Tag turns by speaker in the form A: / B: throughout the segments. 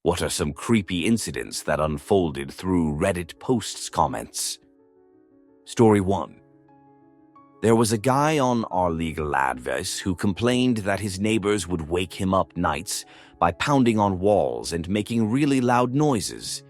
A: What are some creepy incidents that unfolded through Reddit posts comments? Story 1. There was a guy on Our Legal Advice who complained that his neighbors would wake him up nights by pounding on walls and making really loud noises.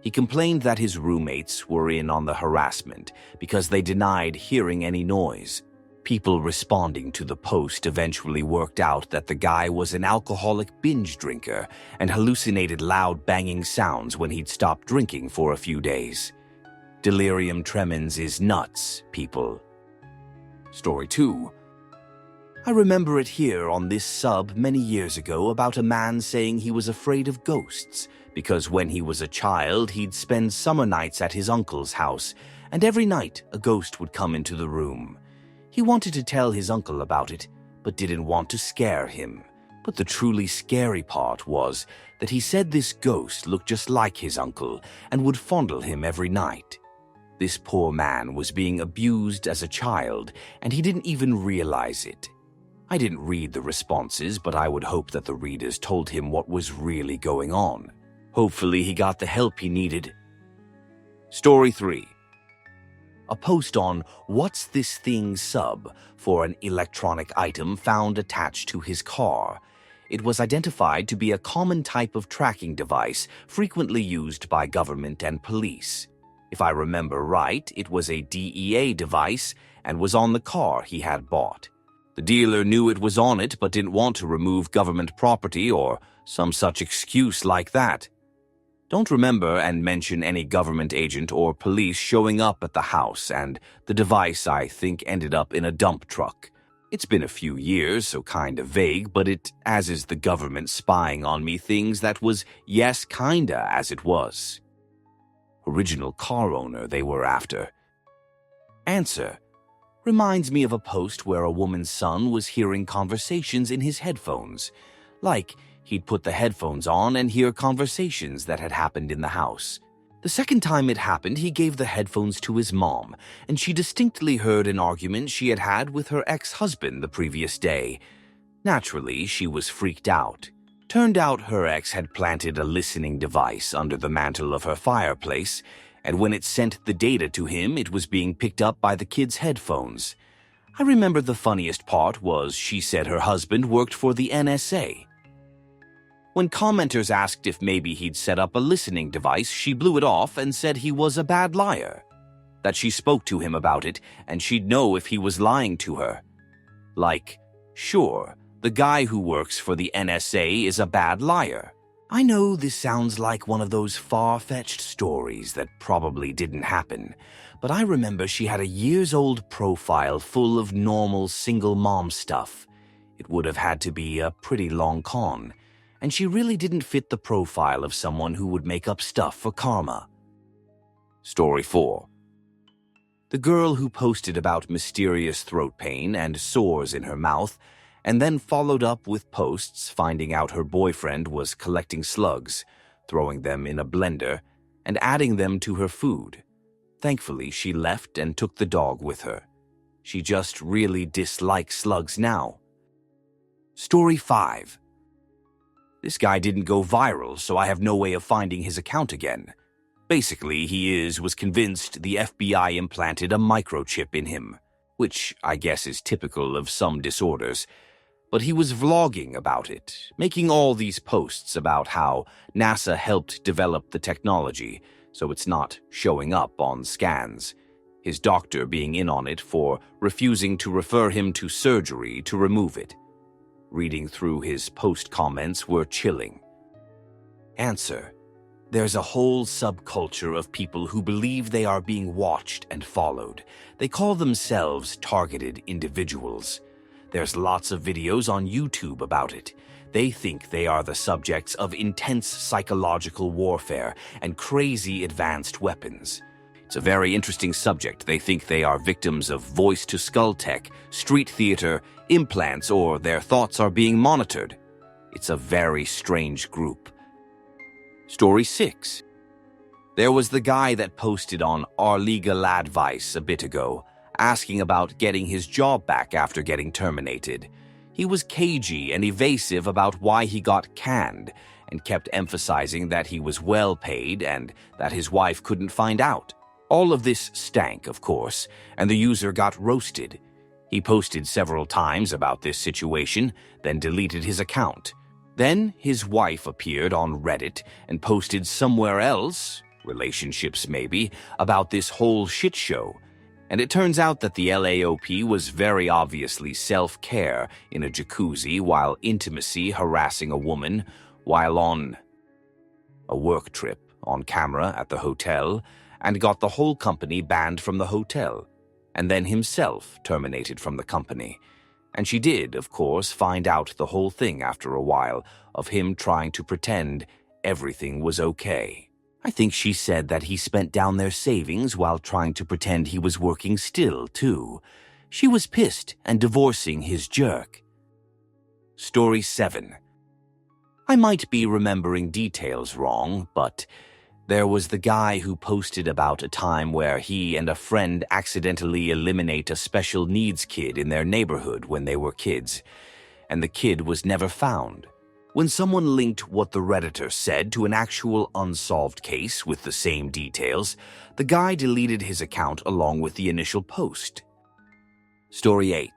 A: He complained that his roommates were in on the harassment because they denied hearing any noise. People responding to the post eventually worked out that the guy was an alcoholic binge drinker and hallucinated loud banging sounds when he'd stopped drinking for a few days. Delirium tremens is nuts, people. Story 2. I remember it here on this sub many years ago about a man saying he was afraid of ghosts because when he was a child he'd spend summer nights at his uncle's house, and every night a ghost would come into the room. He wanted to tell his uncle about it, but didn't want to scare him. But the truly scary part was that he said this ghost looked just like his uncle and would fondle him every night. This poor man was being abused as a child, and he didn't even realize it. I didn't read the responses, but I would hope that the readers told him what was really going on. Hopefully he got the help he needed. Story 3. A post on What's This Thing sub for an electronic item found attached to his car. It was identified to be a common type of tracking device frequently used by government and police. If I remember right, it was a DEA device and was on the car he had bought. The dealer knew it was on it but didn't want to remove government property or some such excuse like that. Don't remember and mention any government agent or police showing up at the house, and the device, I think, ended up in a dump truck. It's been a few years, so kind of vague, but it, as is the government spying on me things that was yes kinda as it was. Original car owner they were after. Answer. Reminds me of a post where a woman's son was hearing conversations in his headphones. Like, he'd put the headphones on and hear conversations that had happened in the house. The second time it happened, he gave the headphones to his mom, and she distinctly heard an argument she had had with her ex-husband the previous day. Naturally, she was freaked out. Turned out her ex had planted a listening device under the mantle of her fireplace, and when it sent the data to him, it was being picked up by the kid's headphones. I remember the funniest part was she said her husband worked for the NSA. When commenters asked if maybe he'd set up a listening device, she blew it off and said he was a bad liar. That she spoke to him about it, and she'd know if he was lying to her. Like, sure, the guy who works for the NSA is a bad liar. I know this sounds like one of those far-fetched stories that probably didn't happen, but I remember she had a years-old profile full of normal single mom stuff. It would have had to be a pretty long con, and she really didn't fit the profile of someone who would make up stuff for karma. Story 4. The girl who posted about mysterious throat pain and sores in her mouth and then followed up with posts finding out her boyfriend was collecting slugs, throwing them in a blender, and adding them to her food. Thankfully, she left and took the dog with her. She just really dislikes slugs now. Story 5. This guy didn't go viral, so I have no way of finding his account again. Basically, was convinced the FBI implanted a microchip in him, which I guess is typical of some disorders. But he was vlogging about it, making all these posts about how NASA helped develop the technology, so it's not showing up on scans. His doctor being in on it for refusing to refer him to surgery to remove it. Reading through his post comments were chilling. Answer. There's a whole subculture of people who believe they are being watched and followed. They call themselves targeted individuals. There's lots of videos on YouTube about it. They think they are the subjects of intense psychological warfare and crazy advanced weapons. It's a very interesting subject. They think they are victims of voice-to-skull tech, street theater, implants, or their thoughts are being monitored. It's a very strange group. Story 6. There was the guy that posted on Our Legal Advice a bit ago, asking about getting his job back after getting terminated. He was cagey and evasive about why he got canned, and kept emphasizing that he was well paid and that his wife couldn't find out. All of this stank, of course, and the user got roasted. He posted several times about this situation, then deleted his account. Then his wife appeared on Reddit and posted somewhere else, relationships maybe, about this whole shit show. And it turns out that the LAOP was very obviously self-care in a jacuzzi while intimacy harassing a woman while on a work trip on camera at the hotel, and got the whole company banned from the hotel, and then himself terminated from the company. And she did, of course, find out the whole thing after a while of him trying to pretend everything was okay. I think she said that he spent down their savings while trying to pretend he was working still, too. She was pissed and divorcing his jerk. Story 7. I might be remembering details wrong, but there was the guy who posted about a time where he and a friend accidentally eliminate a special needs kid in their neighborhood when they were kids, and the kid was never found. When someone linked what the Redditor said to an actual unsolved case with the same details, the guy deleted his account along with the initial post. Story 8.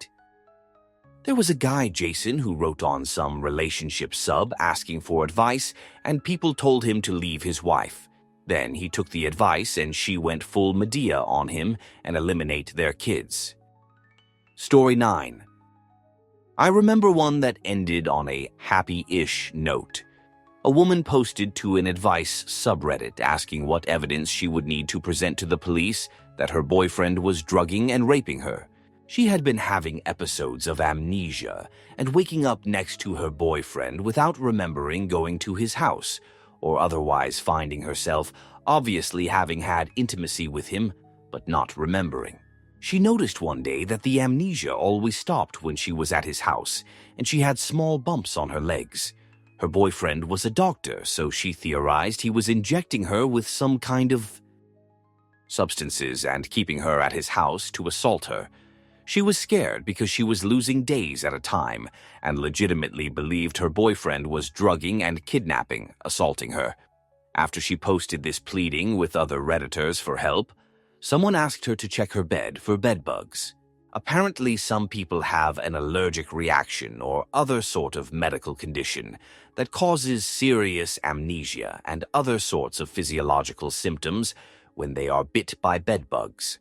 A: There was a guy, Jason, who wrote on some relationship sub asking for advice, and people told him to leave his wife. Then he took the advice and she went full Medea on him and eliminate their kids. Story 9. I remember one that ended on a happy-ish note. A woman posted to an advice subreddit asking what evidence she would need to present to the police that her boyfriend was drugging and raping her. She had been having episodes of amnesia and waking up next to her boyfriend without remembering going to his house, or otherwise finding herself obviously having had intimacy with him, but not remembering. She noticed one day that the amnesia always stopped when she was at his house, and she had small bumps on her legs. Her boyfriend was a doctor, so she theorized he was injecting her with some kind of substances and keeping her at his house to assault her. She was scared because she was losing days at a time and legitimately believed her boyfriend was drugging and kidnapping, assaulting her. After she posted this pleading with other Redditors for help, someone asked her to check her bed for bedbugs. Apparently, some people have an allergic reaction or other sort of medical condition that causes serious amnesia and other sorts of physiological symptoms when they are bit by bedbugs.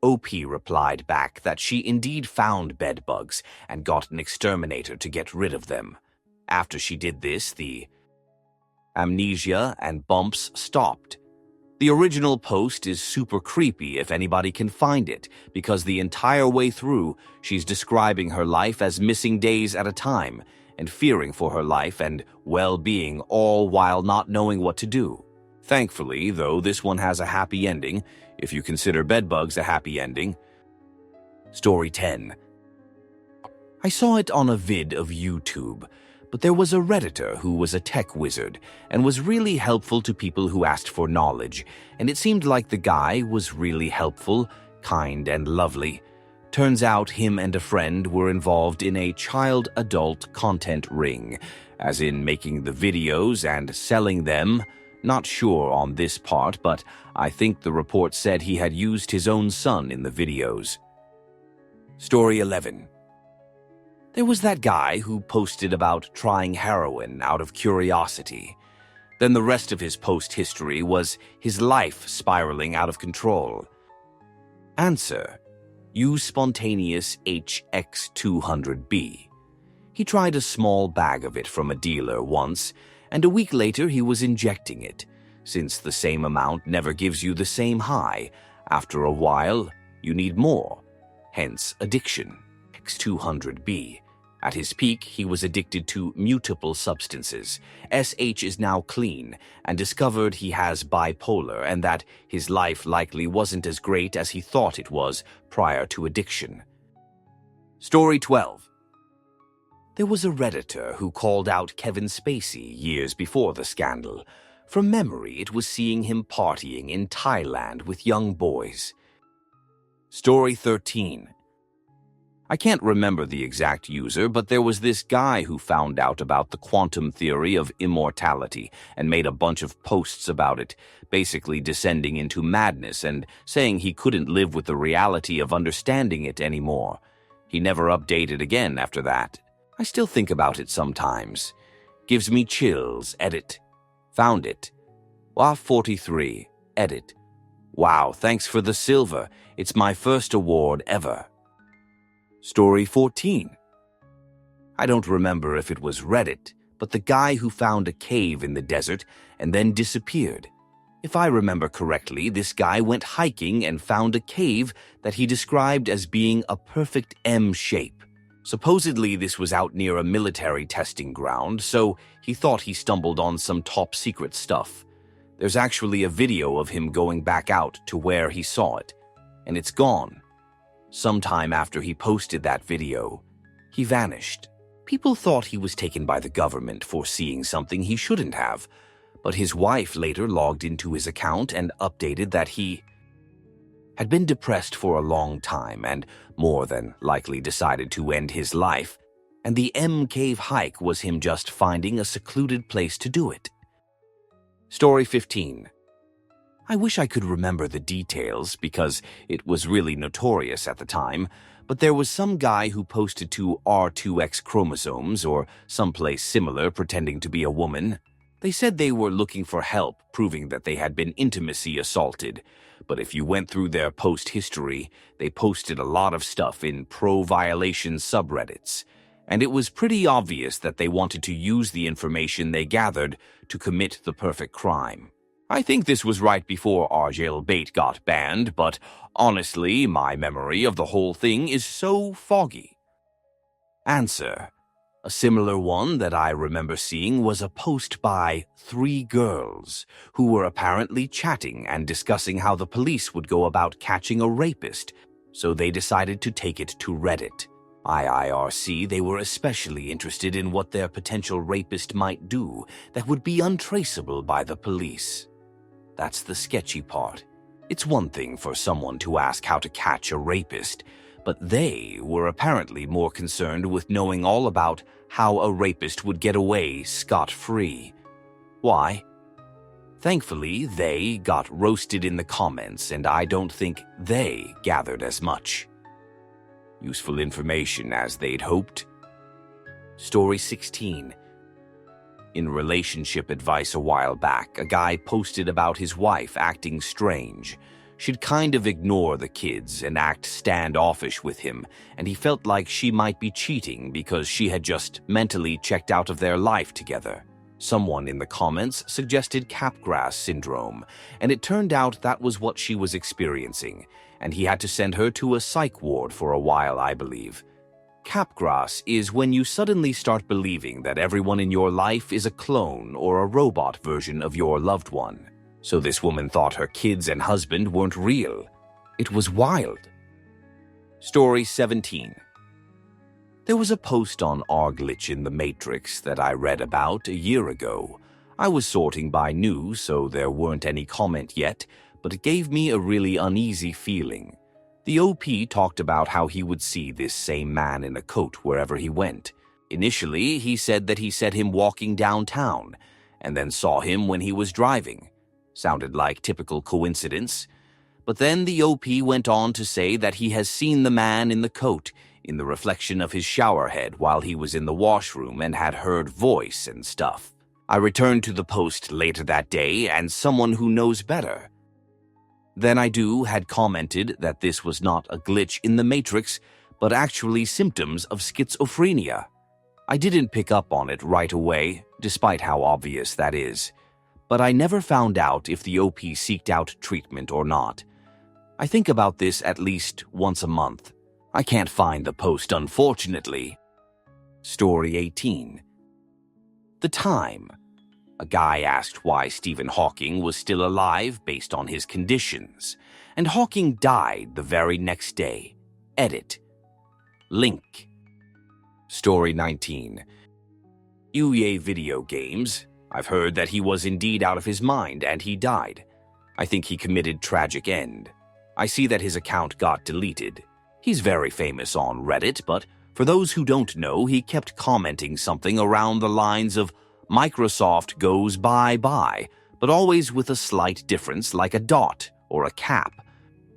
A: OP replied back that she indeed found bedbugs and got an exterminator to get rid of them. After she did this, the amnesia and bumps stopped. The original post is super creepy if anybody can find it, because the entire way through, she's describing her life as missing days at a time and fearing for her life and well-being, all while not knowing what to do. Thankfully, though, this one has a happy ending, if you consider bedbugs a happy ending. Story 10. I saw it on a vid of YouTube, but there was a Redditor who was a tech wizard and was really helpful to people who asked for knowledge, and it seemed like the guy was really helpful, kind, and lovely. Turns out him and a friend were involved in a child-adult content ring, as in making the videos and selling them. Not sure on this part, but I think the report said he had used his own son in the videos. Story 11. There was that guy who posted about trying heroin out of curiosity. Then the rest of his post history was his life spiraling out of control. Answer: use spontaneous HX200B. He tried a small bag of it from a dealer once, and a week later he was injecting it. Since the same amount never gives you the same high, after a while you need more. Hence addiction. X200B. At his peak, he was addicted to multiple substances. SH is now clean and discovered he has bipolar and that his life likely wasn't as great as he thought it was prior to addiction. Story 12. There was a Redditor who called out Kevin Spacey years before the scandal. From memory, it was seeing him partying in Thailand with young boys. Story 13. I can't remember the exact user, but there was this guy who found out about the quantum theory of immortality and made a bunch of posts about it, basically descending into madness and saying he couldn't live with the reality of understanding it anymore. He never updated again after that. I still think about it sometimes. Gives me chills. Edit. Found it. WA43. Edit. Wow, thanks for the silver. It's my first award ever. Story 14. I don't remember if it was Reddit, but the guy who found a cave in the desert and then disappeared. If I remember correctly, this guy went hiking and found a cave that he described as being a perfect M shape. Supposedly, this was out near a military testing ground, so he thought he stumbled on some top-secret stuff. There's actually a video of him going back out to where he saw it, and it's gone. Sometime after he posted that video, he vanished. People thought he was taken by the government for seeing something he shouldn't have, but his wife later logged into his account and updated that he had been depressed for a long time and more than likely decided to end his life, and the M Cave hike was him just finding a secluded place to do it. Story 15. I wish I could remember the details because it was really notorious at the time, but there was some guy who posted to R2X chromosomes or someplace similar pretending to be a woman. They said they were looking for help, proving that they had been intimacy assaulted. But if you went through their post history, they posted a lot of stuff in pro-violation subreddits. And it was pretty obvious that they wanted to use the information they gathered to commit the perfect crime. I think this was right before our jailbait got banned, but honestly, my memory of the whole thing is so foggy. Answer. A similar one that I remember seeing was a post by 3 girls who were apparently chatting and discussing how the police would go about catching a rapist, so they decided to take it to Reddit. IIRC, they were especially interested in what their potential rapist might do that would be untraceable by the police. That's the sketchy part. It's one thing for someone to ask how to catch a rapist, but they were apparently more concerned with knowing all about how a rapist would get away scot-free. Why? Thankfully, they got roasted in the comments, and I don't think they gathered as much useful information as they'd hoped. Story 16. In relationship advice a while back, a guy posted about his wife acting strange. She'd kind of ignore the kids and act standoffish with him, and he felt like she might be cheating because she had just mentally checked out of their life together. Someone in the comments suggested Capgras syndrome, and it turned out that was what she was experiencing, and he had to send her to a psych ward for a while, I believe. Capgras is when you suddenly start believing that everyone in your life is a clone or a robot version of your loved one. So this woman thought her kids and husband weren't real. It was wild. Story 17. There was a post on our glitch in the Matrix that I read about a year ago. I was sorting by news, so there weren't any comment yet, but it gave me a really uneasy feeling. The OP talked about how he would see this same man in a coat wherever he went. Initially, he said that he said him walking downtown, and then saw him when he was driving. Sounded like typical coincidence. But then the OP went on to say that he has seen the man in the coat in the reflection of his shower head while he was in the washroom and had heard voice and stuff. I returned to the post later that day, and someone who knows better than I do had commented that this was not a glitch in the Matrix, but actually symptoms of schizophrenia. I didn't pick up on it right away, despite how obvious that is. But I never found out if the OP seeked out treatment or not. I think about this at least once a month. I can't find the post, unfortunately. Story 18. The Time. A guy asked why Stephen Hawking was still alive based on his conditions, and Hawking died the very next day. Edit. Link. Story 19. Yuye Video Games. I've heard that he was indeed out of his mind and he died. I think he committed tragic end. I see that his account got deleted. He's very famous on Reddit, but for those who don't know, he kept commenting something around the lines of Microsoft goes bye-bye, but always with a slight difference like a dot or a cap.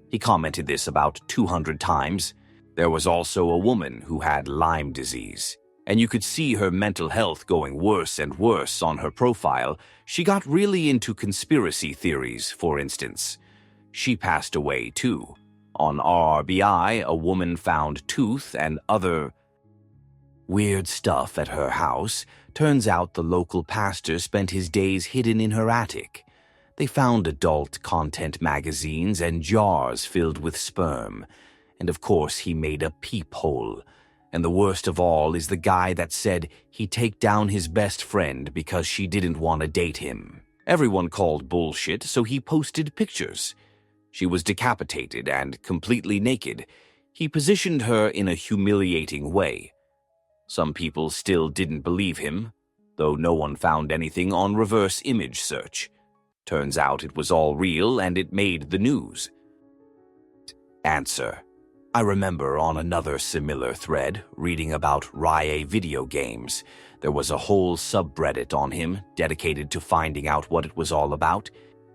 A: He commented this about 200 times. There was also a woman who had Lyme disease, and you could see her mental health going worse and worse on her profile. She got really into conspiracy theories, for instance. She passed away too. On RRBI, a woman found tooth and other weird stuff at her house. Turns out the local pastor spent his days hidden in her attic. They found adult content magazines and jars filled with sperm. And of course, he made a peephole. And the worst of all is the guy that said he'd take down his best friend because she didn't want to date him. Everyone called bullshit, so he posted pictures. She was decapitated and completely naked. He positioned her in a humiliating way. Some people still didn't believe him, though no one found anything on reverse image search. Turns out it was all real and it made the news. Answer: I remember on another similar thread reading about Rye video games. There was a whole subreddit on him dedicated to finding out what it was all about.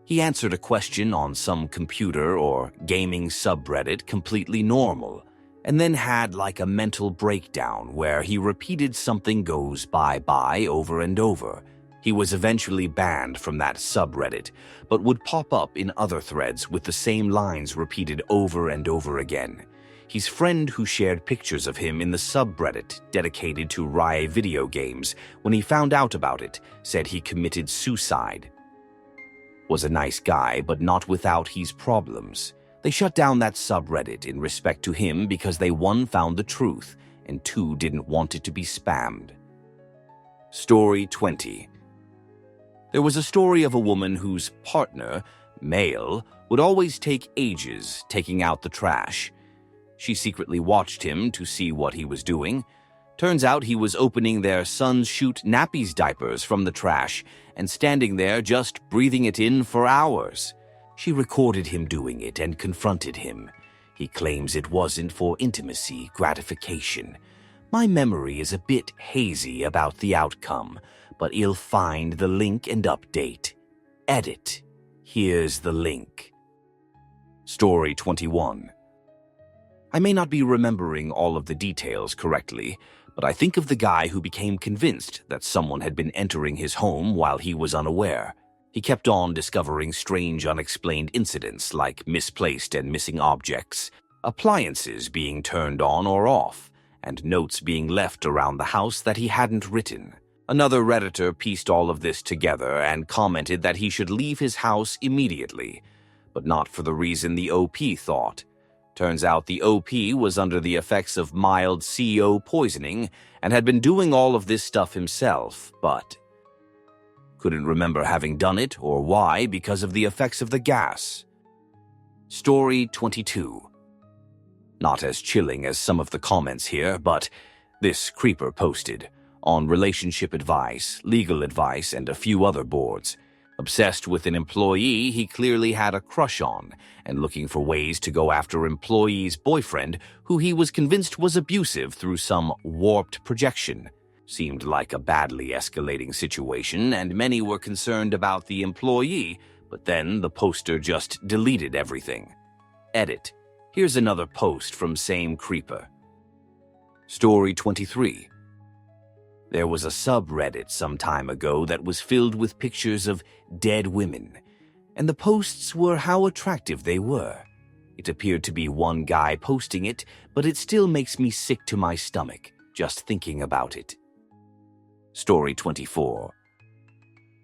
A: He answered a question on some computer or gaming subreddit completely normal, and then had like a mental breakdown where he repeated something goes bye-bye over and over. He was eventually banned from that subreddit, but would pop up in other threads with the same lines repeated over and over again. His friend who shared pictures of him in the subreddit dedicated to Rye video games, when he found out about it, said he committed suicide. Was a nice guy, but not without his problems. They shut down that subreddit in respect to him because they, 1, found the truth, and 2, didn't want it to be spammed. Story 20. There was a story of a woman whose partner, male, would always take ages taking out the trash. She secretly watched him to see what he was doing. Turns out he was opening their son's shoot nappies diapers from the trash and standing there just breathing it in for hours. She recorded him doing it and confronted him. He claims it wasn't for intimacy, gratification. My memory is a bit hazy about the outcome, but you'll find the link and update. Edit. Here's the link. Story 21. I may not be remembering all of the details correctly, but I think of the guy who became convinced that someone had been entering his home while he was unaware. He kept on discovering strange unexplained incidents like misplaced and missing objects, appliances being turned on or off, and notes being left around the house that he hadn't written. Another Redditor pieced all of this together and commented that he should leave his house immediately, but not for the reason the OP thought. Turns out the OP was under the effects of mild CO poisoning and had been doing all of this stuff himself, but couldn't remember having done it or why because of the effects of the gas. Story 22. Not as chilling as some of the comments here, but this creeper posted on relationship advice, legal advice, and a few other boards. Obsessed with an employee he clearly had a crush on, and looking for ways to go after employee's boyfriend, who he was convinced was abusive through some warped projection. Seemed like a badly escalating situation, and many were concerned about the employee, but then the poster just deleted everything. Edit. Here's another post from same creeper. Story 23. There was a subreddit some time ago that was filled with pictures of dead women, and the posts were how attractive they were. It appeared to be one guy posting it, but it still makes me sick to my stomach just thinking about it. Story 24.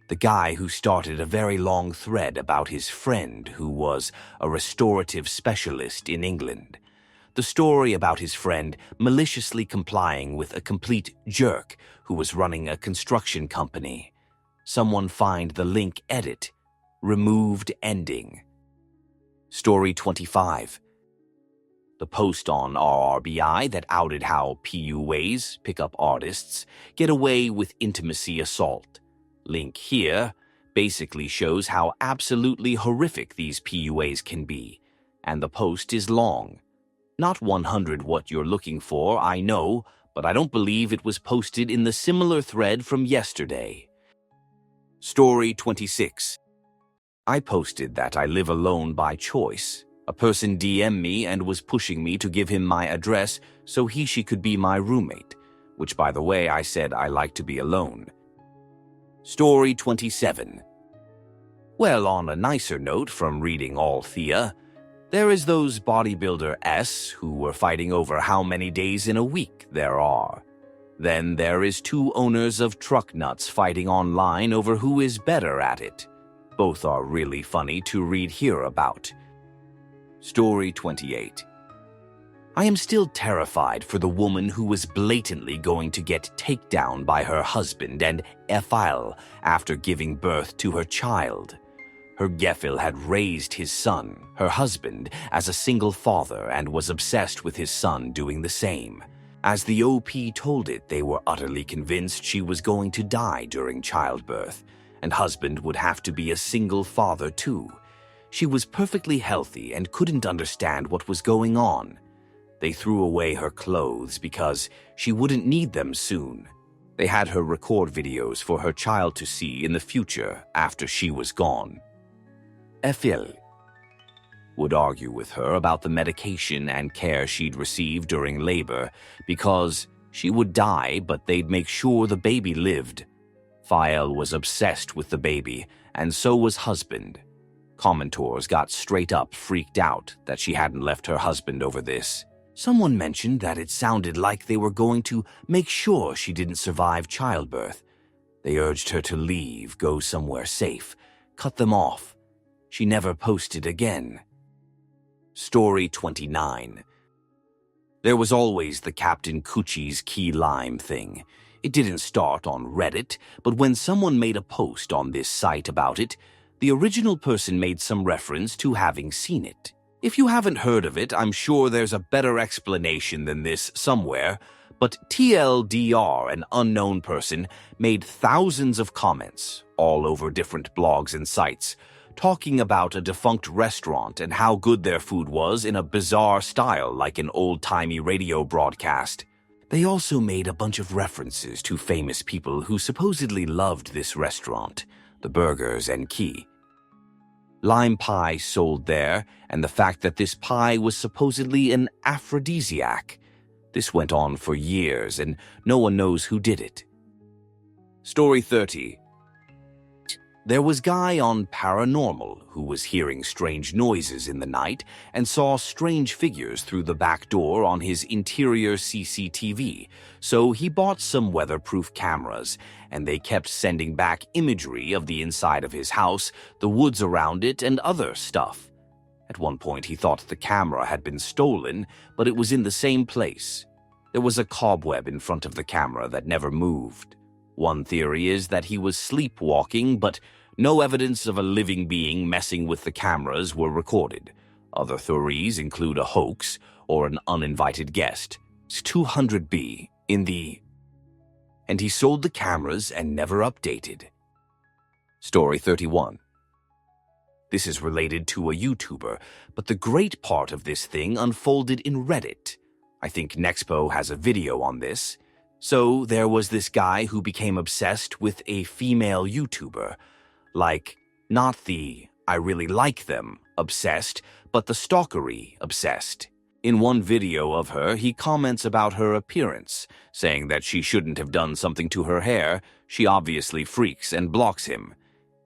A: The guy who started a very long thread about his friend who was a restorative specialist in England. The story about his friend maliciously complying with a complete jerk who was running a construction company. Someone find the link edit. Removed ending. Story 25. The post on RRBI that outed how PUAs, pickup artists, get away with intimacy assault. Link here basically shows how absolutely horrific these PUAs can be, and the post is long. Not 100 what you're looking for, I know, but I don't believe it was posted in the similar thread from yesterday. Story 26. I posted that I live alone by choice. A person DM'd me and was pushing me to give him my address so she could be my roommate, which, by the way, I said I like to be alone. Story 27. Well, on a nicer note from reading Althea, there is those bodybuilder S who were fighting over how many days in a week there are. Then there is two owners of truck nuts fighting online over who is better at it. Both are really funny to read here about. Story 28. I am still terrified for the woman who was blatantly going to get takedown by her husband and Ethel after giving birth to her child. Her Gefil had raised his son, her husband, as a single father and was obsessed with his son doing the same. As the OP told it, they were utterly convinced she was going to die during childbirth, and husband would have to be a single father too. She was perfectly healthy and couldn't understand what was going on. They threw away her clothes because she wouldn't need them soon. They had her record videos for her child to see in the future after she was gone. Ethel would argue with her about the medication and care she'd received during labor because she would die, but they'd make sure the baby lived. Fael was obsessed with the baby, and so was husband. Commentors got straight up freaked out that she hadn't left her husband over this. Someone mentioned that it sounded like they were going to make sure she didn't survive childbirth. They urged her to leave, go somewhere safe, cut them off. She never posted again. Story 29. There was always the Captain Coochie's key lime thing. It didn't start on Reddit, but when someone made a post on this site about it, the original person made some reference to having seen it. If you haven't heard of it, I'm sure there's a better explanation than this somewhere, but TLDR, an unknown person, made thousands of comments, all over different blogs and sites, talking about a defunct restaurant and how good their food was in a bizarre style like an old-timey radio broadcast. They also made a bunch of references to famous people who supposedly loved this restaurant, the burgers and key. Lime pie sold there, and the fact that this pie was supposedly an aphrodisiac. This went on for years, and no one knows who did it. Story 30. There was guy on Paranormal who was hearing strange noises in the night and saw strange figures through the back door on his interior CCTV, so he bought some weatherproof cameras, and they kept sending back imagery of the inside of his house, the woods around it, and other stuff. At one point he thought the camera had been stolen, but it was in the same place. There was a cobweb in front of the camera that never moved. One theory is that he was sleepwalking, but no evidence of a living being messing with the cameras were recorded. Other theories include a hoax or an uninvited guest. It's 200B in the... And he sold the cameras and never updated. Story 31. This is related to a YouTuber, but the great part of this thing unfolded in Reddit. I think Nexpo has a video on this. So there was this guy who became obsessed with a female YouTuber. Like, not the I really like them obsessed, but the stalkery obsessed. In one video of her, he comments about her appearance, saying that she shouldn't have done something to her hair. She obviously freaks and blocks him.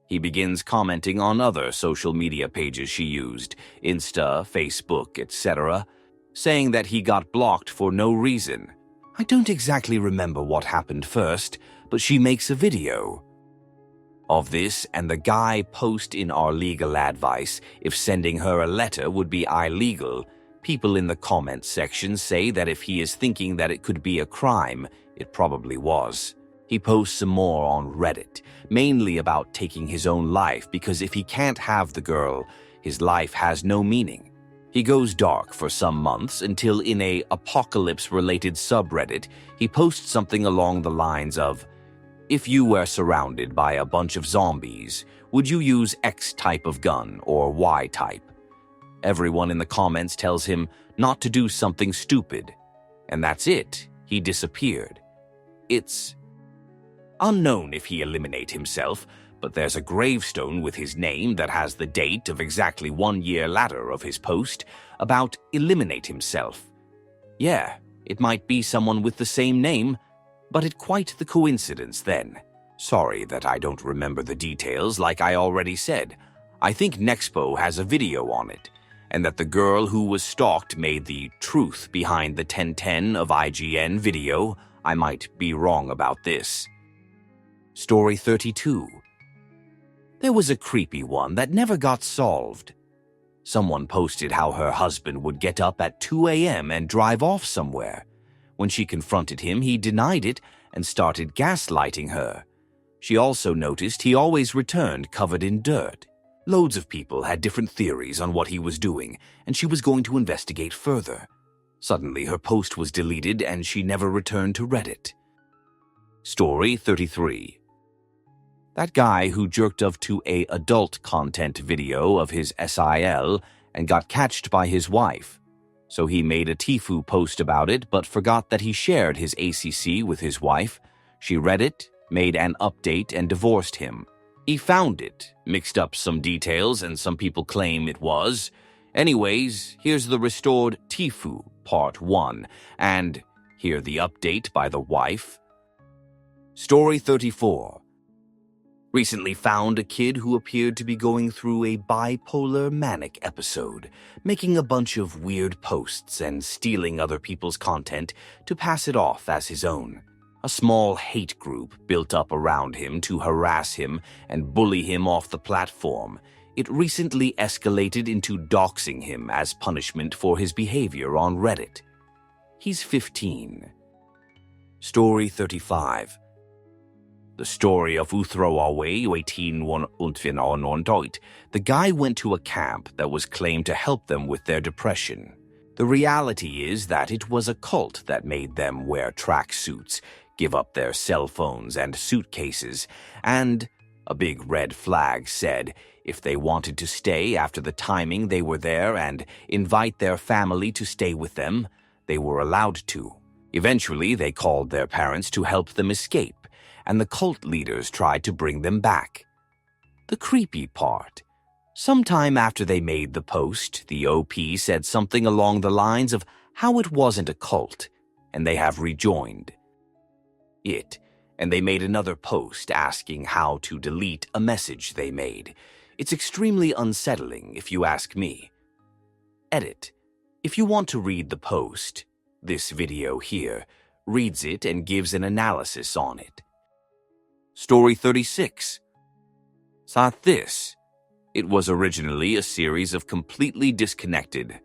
A: He begins commenting on other social media pages she used, Insta, Facebook, etc., saying that he got blocked for no reason. I don't exactly remember what happened first, but she makes a video of this, and the guy post in our legal advice if sending her a letter would be illegal. People in the comments section say that if he is thinking that it could be a crime, it probably was. He posts some more on Reddit, mainly about taking his own life because if he can't have the girl, his life has no meaning. He goes dark for some months until in a apocalypse-related subreddit, he posts something along the lines of, if you were surrounded by a bunch of zombies, would you use X type of gun or Y type? Everyone in the comments tells him not to do something stupid. And that's it. He disappeared. It's unknown if he eliminated himself, but there's a gravestone with his name that has the date of exactly 1 year later of his post about eliminate himself. Yeah, it might be someone with the same name, but it quite the coincidence then. Sorry that I don't remember the details like I already said. I think Nexpo has a video on it, and that the girl who was stalked made the truth behind the 1010 of IGN video. I might be wrong about this. Story 32. There was a creepy one that never got solved. Someone posted how her husband would get up at 2 a.m. and drive off somewhere. When she confronted him, he denied it and started gaslighting her. She also noticed he always returned covered in dirt. Loads of people had different theories on what he was doing, and she was going to investigate further. Suddenly, her post was deleted and she never returned to Reddit. Story 33. That guy who jerked off to a adult content video of his SIL and got catched by his wife. So he made a Tfue post about it but forgot that he shared his ACC with his wife. She read it, made an update, and divorced him. He found it, mixed up some details, and some people claim it was. Anyways, here's the restored Tfue Part 1, and here the update by the wife. Story 34. Recently found a kid who appeared to be going through a bipolar manic episode, making a bunch of weird posts and stealing other people's content to pass it off as his own. A small hate group built up around him to harass him and bully him off the platform. It recently escalated into doxing him as punishment for his behavior on Reddit. He's 15. Story 35. The story of Uthroawe 1819. The guy went to a camp that was claimed to help them with their depression. The reality is that it was a cult that made them wear tracksuits, give up their cell phones and suitcases, and a big red flag said if they wanted to stay after the timing they were there and invite their family to stay with them, they were allowed to. Eventually, they called their parents to help them escape, and the cult leaders tried to bring them back. The creepy part. Sometime after they made the post, the OP said something along the lines of how it wasn't a cult, and they have rejoined it, and they made another post asking how to delete a message they made. It's extremely unsettling if you ask me. Edit. If you want to read the post, this video here reads it and gives an analysis on it. Story 36. Saw this. It was originally a series of completely disconnected